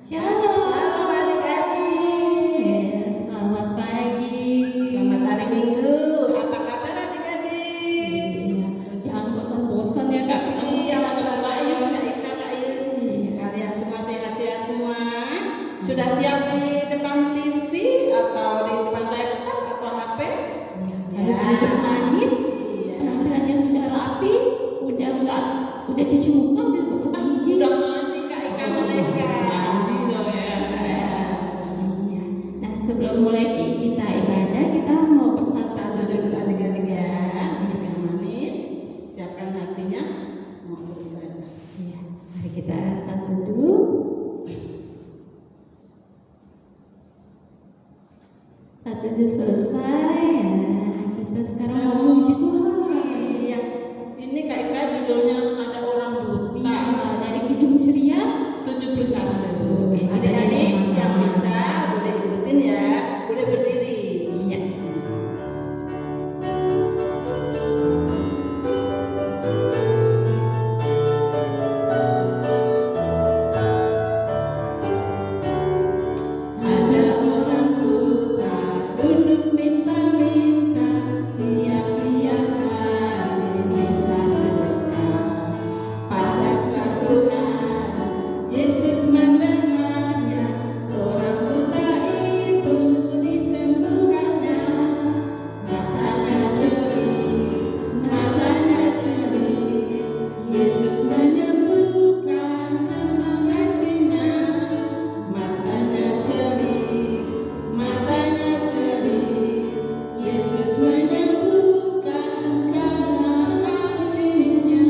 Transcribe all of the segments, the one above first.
Shalom. Shalom adik-adik. Selamat pagi. Selamat hari Minggu. Apa kabar adik-adik? Jangan bosan-bosan ya Kak. Iya, Kak Ayus, Kak Ika, Kak Ayus. Kalian semua sehat-sehat semua? Sudah siap di depan TV atau di depan laptop atau HP? Harus duduk manis. Iya. Penampilannya sudah rapi. Udah cuci muka, udah gosok gigi. Udah mandi Kak Ika mereka. Mandi dong ya. Iya. Nah, sebelum mulai kita ibadah, kita mau bersama-sama Duduk adik-adik ya. Yang manis, siapkan hatinya mau beribadah. Iya. Mari kita satu dulu. Satu dulu selesai. Nah, kita sekarang mau memuji Tuhan. Iya. Ini Kak Ika judulnya ada orang buta. Iya, dari Kidung Ceria 71. Adik-adik yang bisa boleh ikutin ya, boleh berdiri. Iya. Ada orang buta duduk minta-minta, tiap-tiap hari minta sedekah. Pada suatu hari Yesus mendengarnya, orang buta itu disembuhkannya. Matanya cerih, Yesus menyembuhkan, terima kasihnya. Matanya cerih, Yesus menyembuhkan karena kasihnya.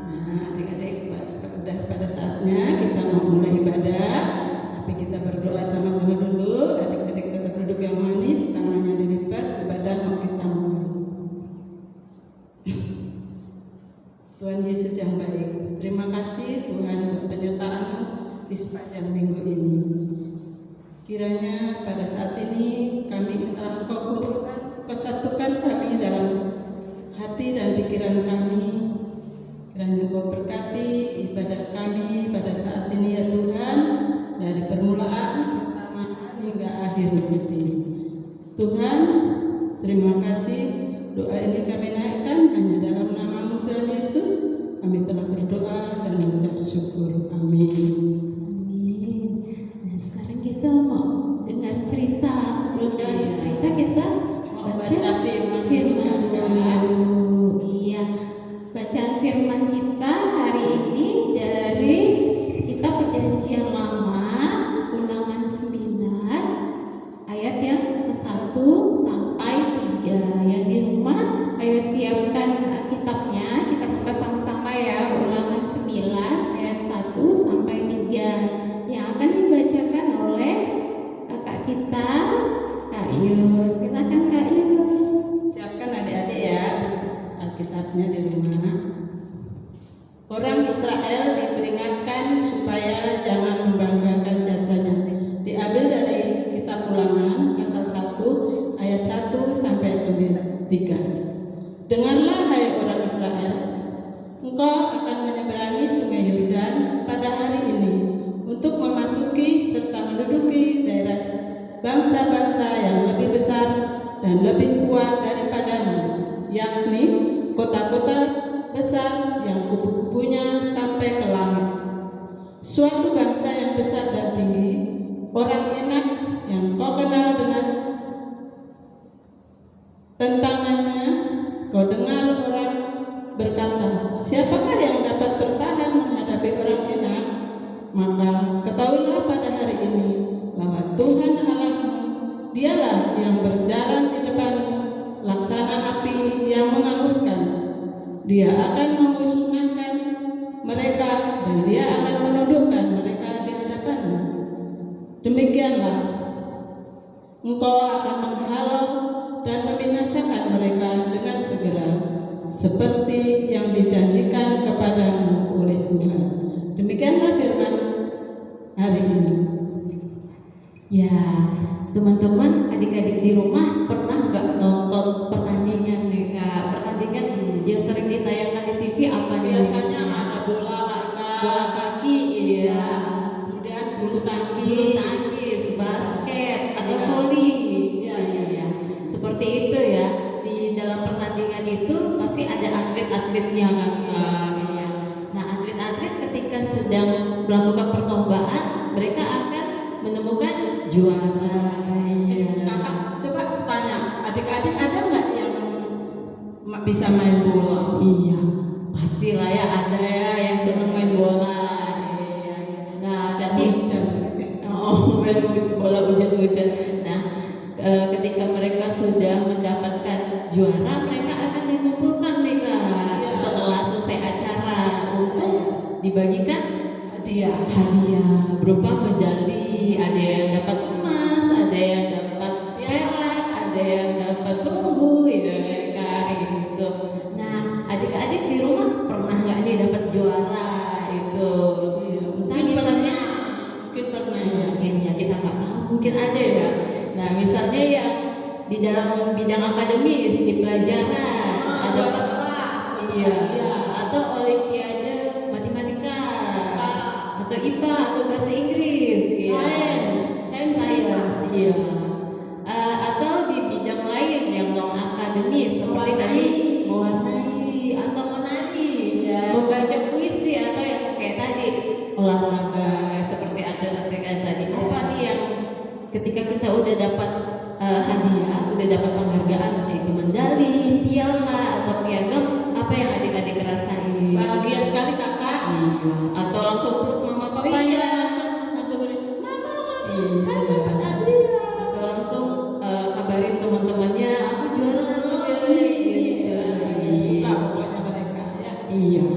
Nah, adik-adik, pada saatnya kita mau mulai ibadah, tapi kita berdoa sama-sama dulu. Adik-adik tetap duduk yang manis, tangannya dilipat, ibadah mau kita mulai. Tuhan Yesus yang baik, terima kasih Tuhan buat penyertaan-Mu di sepanjang minggu ini. Kiranya pada saat ini kami telah Engkau kumpulkan, Engkau satukan kami dalam hati dan pikiran kami. Kiranya Engkau berkati ibadah kami pada saat ini ya Tuhan, dari permulaan, pertengahan hingga akhir nanti. Tuhan, terima kasih. Doa ini kami naikkan hanya dalam nama-Mu Tuhan Yesus. Kami telah berdoa dan mengucap syukur. Amin. Amin. Nah, sekarang kita mau dengar cerita. Sebelum dengar cerita kita baca firman dulu. Iya. Bacaan firman kita hari ini dari kitab Perjanjian Lama, Ulangan 9 ayat yang ke-1 sampai 3. Yang di rumah ayo siapkan kitabnya, kita buka sama-sama ya. Ulangan 9 ayat 1 sampai 3 yang akan dibacakan oleh kakak kita, Kak Yus. Silakan Kak Yus. Siapkan adik-adik ya Alkitabnya di rumah. Orang Israel diperingatkan supaya jangan membanggakan jasanya. Diambil dari kitab Ulangan pasal 1 ayat 1 sampai 3. Dengarlah hai orang Israel, engkau akan menyeberangi sungai Yordan pada hari ini untuk memasuki serta menduduki daerah bangsa-bangsa yang lebih besar dan lebih kuat daripadamu, yakni kota-kota besar yang kubu-kubunya sampai ke langit. Suatu bangsa yang besar dan tinggi, orang enak yang kau kenal dengan tentangannya. Kau dengar orang berkata, siapakah yang dapat bertahan menghadapi orang enak? Maka ketahuilah pada hari ini bahwa Tuhan Allahmu, dialah yang berjalan di depanmu, laksana api yang menghanguskan. Dia akan memusnahkan mereka dan dia akan menundukkan mereka di hadapanmu. Demikianlah engkau akan menghalau dan membinasakan mereka dengan segera, seperti yang dijanjikan kepadamu oleh Tuhan. Demikianlah firman hari ini. Ya, teman-teman, adik-adik di rumah pernah nggak nonton pertandingan nih Kak? Pertandingan yang sering ditayangkan di TV apa nih? Biasanya ada bola, Kak Ika, bola kaki, iya. Kemudian bulu Bulu tangkis. tangkis, basket, atau Iya. voli. Iya, Iya. Seperti itu ya. Di dalam pertandingan itu pasti ada atlet-atletnya kan. Iya. Nah, atlet-atlet ketika sedang melakukan perlombaan, mereka akan menemukan juara. Iya. Kakak coba tanya, adik-adik ada nggak yang bisa main bola? Iya, pastilah ya, ada ya yang senang main bola. Iya. Nah, jadi main bola hujan-hujan. Nah, ketika mereka sudah mendapatkan juara, mereka akan dikumpulkan nih Kak, setelah selesai acara untuk dibagikan hadiah berupa medali. Ada yang dapat emas, ada yang dapat perak, ada yang dapat perunggu, ya kayak gitu. Nah, adik-adik di rumah pernah nggak nih dapat juara itu? Entah misalnya, mungkin pernah ya. mungkin ya, kita nggak tahu, mungkin ada ya. Nah, misalnya yang di dalam bidang akademis, di pelajaran, ada juara kelas, iya, atau olimpiade matematika, atau IPA, atau bahasa Inggris, sains, iya. Atau di bidang lain yang non akademis seperti tadi mewarnai atau menari, membaca puisi, atau yang kayak tadi olahraga seperti atlet-atlet yang tadi. Apa nih yang ketika kita udah dapat hadiah, udah dapat penghargaan, yaitu medali, piala, atau piagam, apa yang adik-adik rasain? Bahagia sekali kakak. Iya. Atau langsung peluk mama papanya, langsung beri, mama, iya, saya dapat hadiah. atau langsung kabarin teman-temannya, aku juara, Suka pokoknya mereka ya. Iya.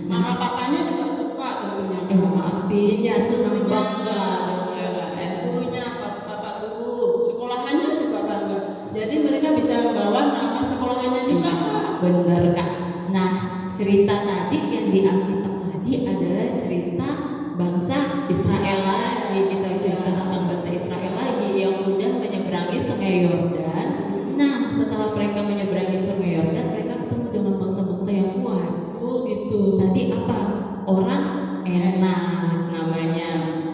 Mama papanya juga suka tentunya. Pastinya senang bangga. Gurunya, bapak guru, sekolahannya juga bangga. Jadi mereka bisa membawa nama sekolahannya juga Kak. Bener Kak. Nah, cerita tadi yang di Alkitab tadi adalah cerita bangsa Israel lagi. Kita cerita tentang bangsa Israel lagi yang udah menyeberangi Sungai Yordan. Nah, setelah mereka menyeberangi Sungai Yordan, mereka ketemu dengan bangsa-bangsa yang kuat. Oh gitu. Tadi apa? Orang enak namanya.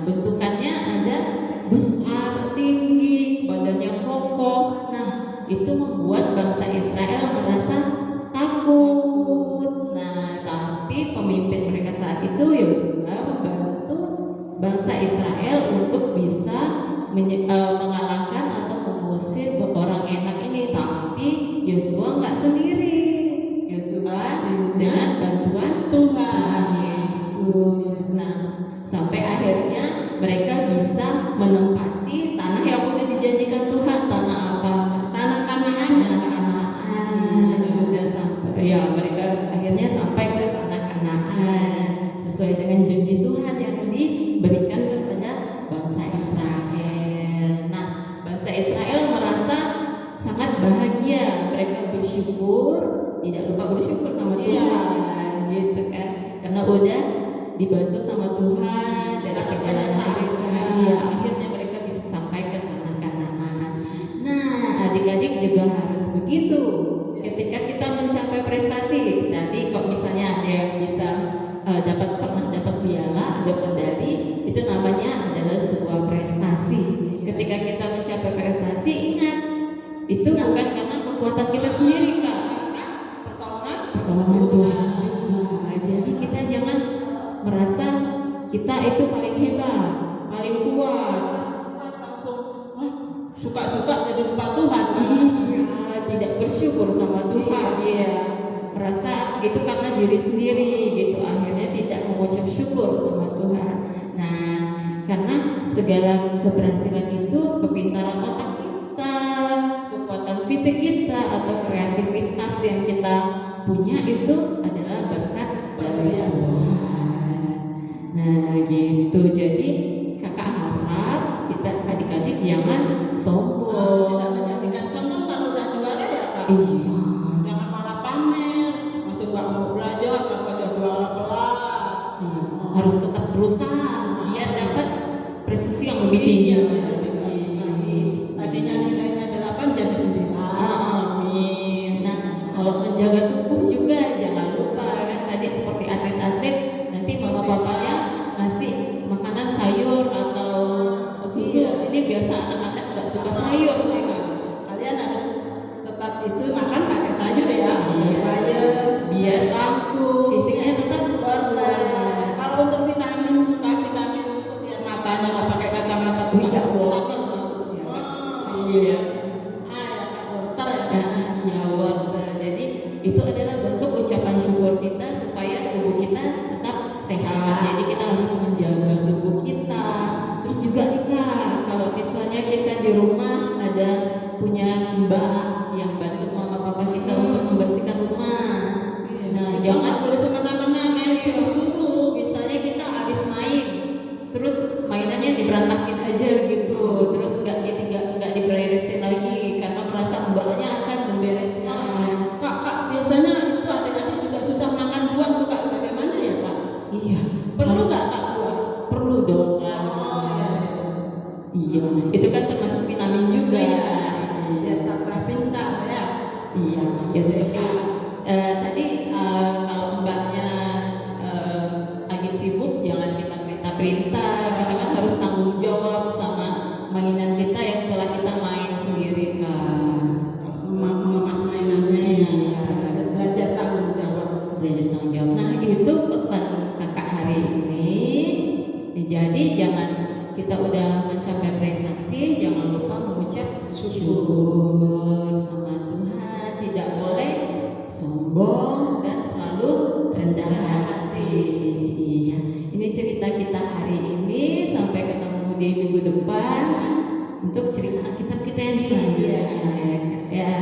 Bentukannya ada besar, tinggi, badannya kokoh. Nah, itu membuat bangsa Israel merasa takut. Nah, tapi pemimpin mereka saat itu Yosua membantu bangsa Israel untuk bisa mengalahkan atau mengusir orang enak ini. Tapi Yosua nggak sendiri. Yosua dengan bantuan Tuhan Yesus. Nah, sampai akhirnya mereka bisa menempati tanah yang udah dijanjikan Tuhan. Tanah apa? Tanah Kanaan. Udah sampai. Ya, mereka akhirnya sampai ke tanah Kanaan sesuai dengan janji Tuhan yang diberikan kepada bangsa Israel. Nah, bangsa Israel merasa sangat bahagia. Mereka bersyukur, tidak lupa bersyukur sama Tuhan, gitu kan? Karena udah dibantu sama Tuhan dari perjalanan mereka. Iya, akhirnya mereka bisa sampai ke tanah Kanaan. Nah, adik-adik juga harus begitu. Ketika kita mencapai prestasi, tadi kok misalnya ada yang bisa pernah dapat piala, ada medali, itu namanya adalah sebuah prestasi. Ketika kita mencapai prestasi, ingat itu bukan karena kekuatan kita sendiri Kak, pertolongan Tuhan juga. Jadi kita jangan merasa kita itu paling hebat, paling kuat, langsung suka-suka jadi lupa Tuhan. Iya, tidak bersyukur sama Tuhan. Iya, merasa itu karena diri sendiri gitu, akhirnya tidak mengucap syukur sama Tuhan. Nah, karena segala keberhasilan itu kepintaran otak kita, kekuatan fisik kita, atau kreativitas yang kita punya itu adalah berkat dari Tuhan. Nah, gitu. Jadi kakak harap kita adik-adik jangan sombong. Tidak menjadikan sombong kalau udah juara ya Kak. Iya. Jangan malah pamer, masih nggak mau belajar, nggak mau jadi juara kelas. Iya. Harus tetap berusaha biar dapat prestasi yang lebih tinggi. Iya, lebih bagus lagi. Tadinya nilainya 8 jadi 9. Amin. Nah, kalau menjaga tubuh juga jangan lupa kan tadi seperti atlet-atlet nanti mama papa Jadi kita harus menjaga tubuh kita. Terus juga nih Kak, kalau misalnya kita di rumah ada punya mbak yang bantu mama papa kita untuk membersihkan rumah. Nah, jangan boleh semena-mena main suruh-suruh. misalnya kita habis main, terus mainannya diberantakin aja gitu, terus nggak diberesin lagi karena merasa mbaknya akan membereskan. Kak, biasanya itu adik-adik juga susah makan buah tuh Kak, bagaimana ya Kak? Iya, Perlu harus- nggak Kak buah? perlu dong. Oh iya. Iya, itu kan termasuk vitamin juga. Iya, biar tambah pintar ya. Iya, ya seperti tadi kalau mbaknya lagi sibuk, jangan kita perintah-perintah. Kita kan harus tanggung jawab sama mainan kita yang telah kita main sendiri kan. Mengemas mainannya ya. Iya. Belajar tanggung jawab. Belajar tanggung jawab. Nah, itu pesan kakak hari ini. Jadi jangan kita udah mencapai prestasi, jangan lupa mengucap syukur sama Tuhan. Tidak boleh sombong dan selalu rendah hati. Iya, ini cerita kita hari ini. Sampai ketemu di minggu depan untuk cerita kitab kita yang selanjutnya. Ya,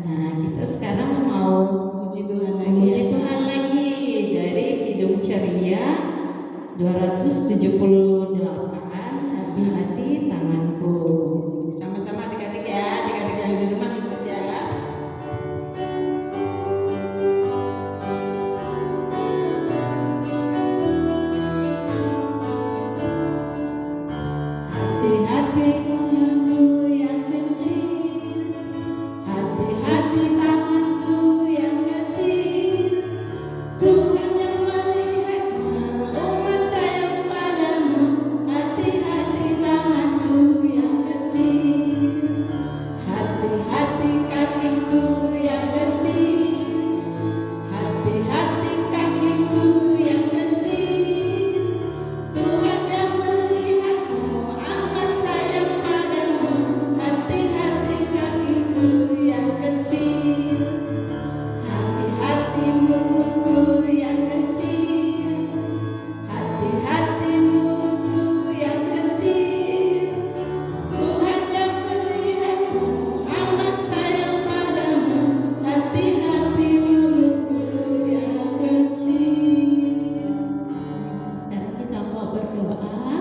nah kita sekarang mau Puji Tuhan lagi. memuji Tuhan lagi dari Kidung Ceria 278, hati-hati tanganku. Sama-sama adik-adik ya, adik-adik yang di rumah ikut ya. Hati-hati tanganku yang kecil, hati-hati tanganku yang kecil. Tuhan yang melihatnya, umat sayang padamu. Hati-hati tanganku yang kecil, hati-hati kakiku yang kecil, hati-hati kakiku yang kecil. Tuhan yang melihatmu, amat sayang padamu. Hati-hati kakiku yang kecil, hati-hati mulutku yang kecil, hati-hati mulutku yang kecil. Tuhan yang melihatmu, amat sayang padamu. Hati-hati mulutku yang kecil. Sekarang kita mau berdoa.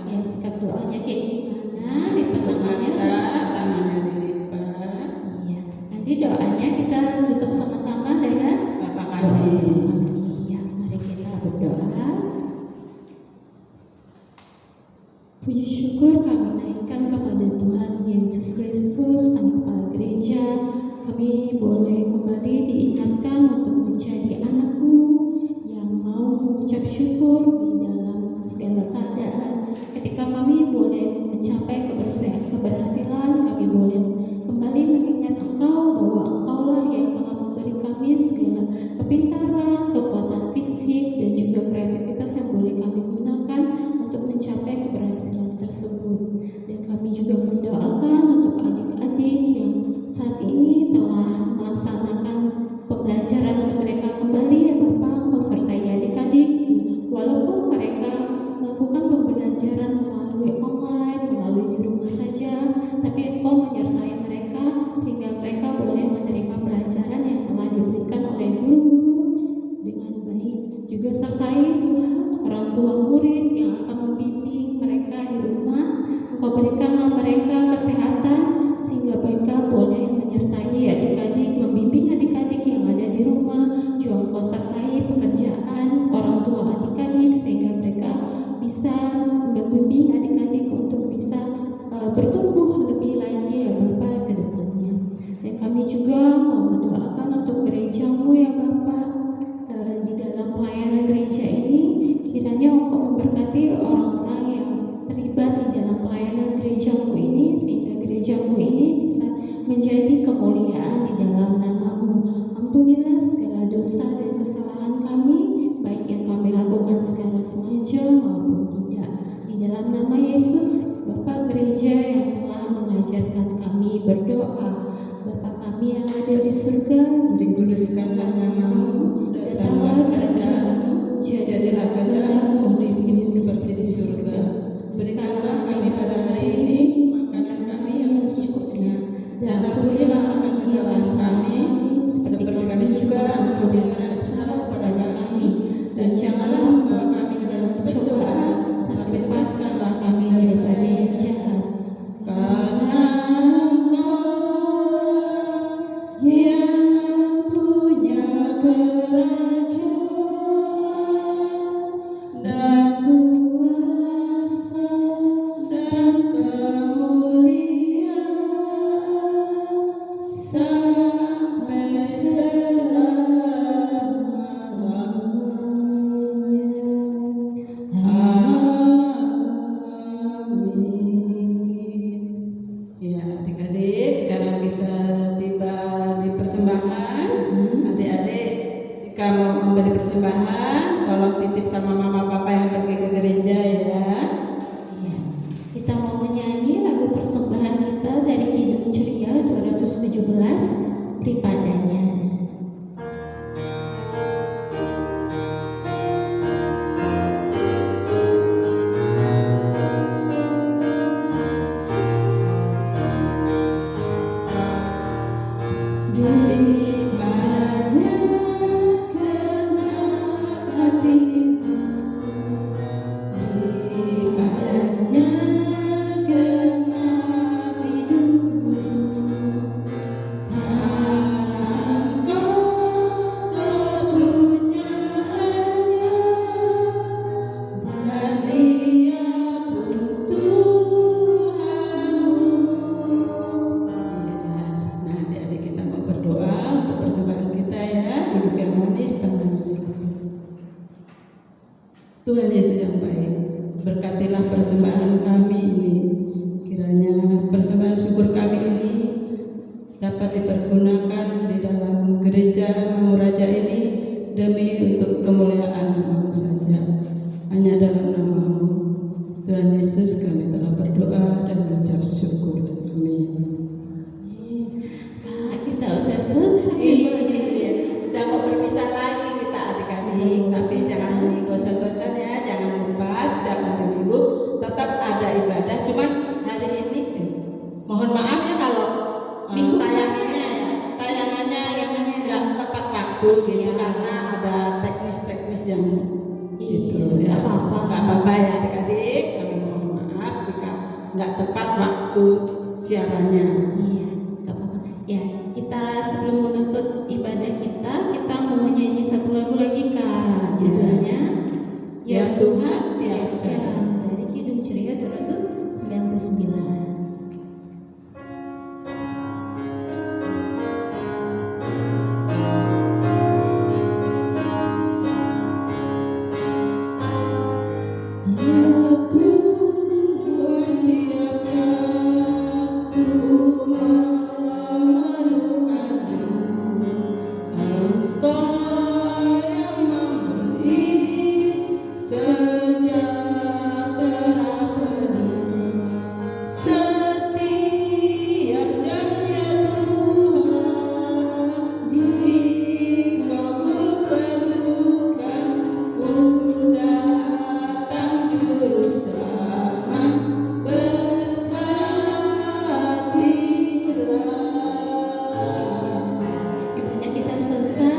Ya, sikap doanya kayak gimana? Lipat tangannya. Tangannya dilipat. Iya. Nanti doanya kita tutup sama-sama dengan Bapa doa. kami. Iya, mari kita berdoa. Puji syukur kami naikkan kepada Tuhan Yesus Kristus, Sang Kepala Gereja. Kami boleh kembali diingatkan untuk menjadi anak-Mu yang mau mengucap syukur di dalam segala keadaan. Ketika kami boleh mencapai keberhasilan, kami boleh kembali mengingat Engkau bahwa Engkaulah yang telah memberi kami segala kepintaran, kekuatan fisik, dan juga kreativitas yang boleh kami gunakan untuk mencapai keberhasilan tersebut. Dan kami juga mendoakan untuk adik-adik yang saat ini telah melaksanakan pembelajaran mereka kembali, ya Bapak, Engkau sertai adik-adik walaupun mereka melakukan pembelajaran melalui online, melalui di rumah saja, tapi Engkau menyertai mereka sehingga mereka boleh menerima pelajaran yang telah diberikan oleh guru-guru dengan baik. Juga sertai Tuhan orang tua murid yang akan membimbing mereka di rumah. Engkau berikanlah mereka kesehatan sehingga mereka boleh menyertai adik-adik, membimbing adik-adik yang ada di rumah. Juga Engkau sertai pekerjaan orang tua adik-adik sehingga mereka bisa membimbing adik-adik untuk bisa bertumbuh lebih lagi, ya Bapak, ke depannya. Dan kami juga mau mendoakan untuk gereja-Mu, ya Bapak, di dalam pelayanan gereja ini. Kiranya Engkau memberkati orang-orang yang terlibat di dalam pelayanan gereja-Mu ini, sehingga gereja-Mu ini bisa menjadi kemuliaan di dalam nama-Mu. Ampunilah segala dosa dan kesalahan kami, baik yang kami lakukan secara sengaja maupun tidak. Di dalam nama Yesus, Bapa gereja yang telah mengajarkan kami berdoa. Bapa kami yang ada di surga, Dikuduskanlah namamu, datanglah kerajaanmu, jadilah kehendak-Mu Tuhan Yesus yang baik, berkatilah persembahan kami ini. Kiranya persembahan syukur kami ini dapat dipergunakan di dalam gereja Mamuraja ini demi untuk kemuliaan nama-Mu saja. Hanya dalam nama-Mu, Tuhan Yesus, kami telah berdoa dan mengucap syukur. Amin. Pak, kita udah selesai. Iya, udah mau berpisah lagi kita adik-adik, tapi jangan bosan-bosan ya, jangan lupa setiap hari Minggu tetap ada ibadah. Cuman hari ini mohon maaf ya kalau tayangannya nggak tepat waktu gitu karena ada teknis-teknis yang gitu ya. Nggak apa-apa ya adik-adik, kami mohon maaf jika nggak tepat waktu siarannya. Iya, nggak apa-apa. Ya, kita sebelum menutup ibadah kita mau nyanyi satu lagu lagi Kak. Judulnya Ya Tuhan tiap jam. dari Kidung Ceria 299. Ibadah kita selesai.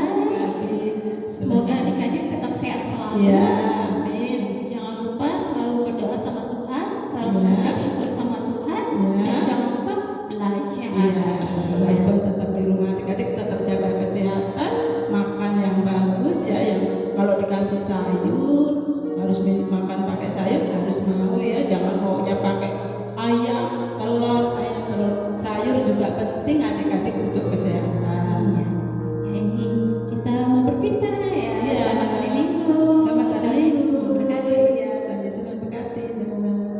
Semoga adik-adik tetap sehat selalu. Ya, amin. Jangan lupa selalu berdoa sama Tuhan, selalu Ya. mengucap syukur sama Tuhan, Ya. dan jangan lupa belajar. Iya, walaupun tetap di rumah adik-adik tetap jaga kesehatan, makan yang bagus ya, yang kalau dikasih sayur harus makan pakai sayur harus mau ya, jangan maunya pakai ayam telur, sayur juga penting adik-adik untuk kesehatan.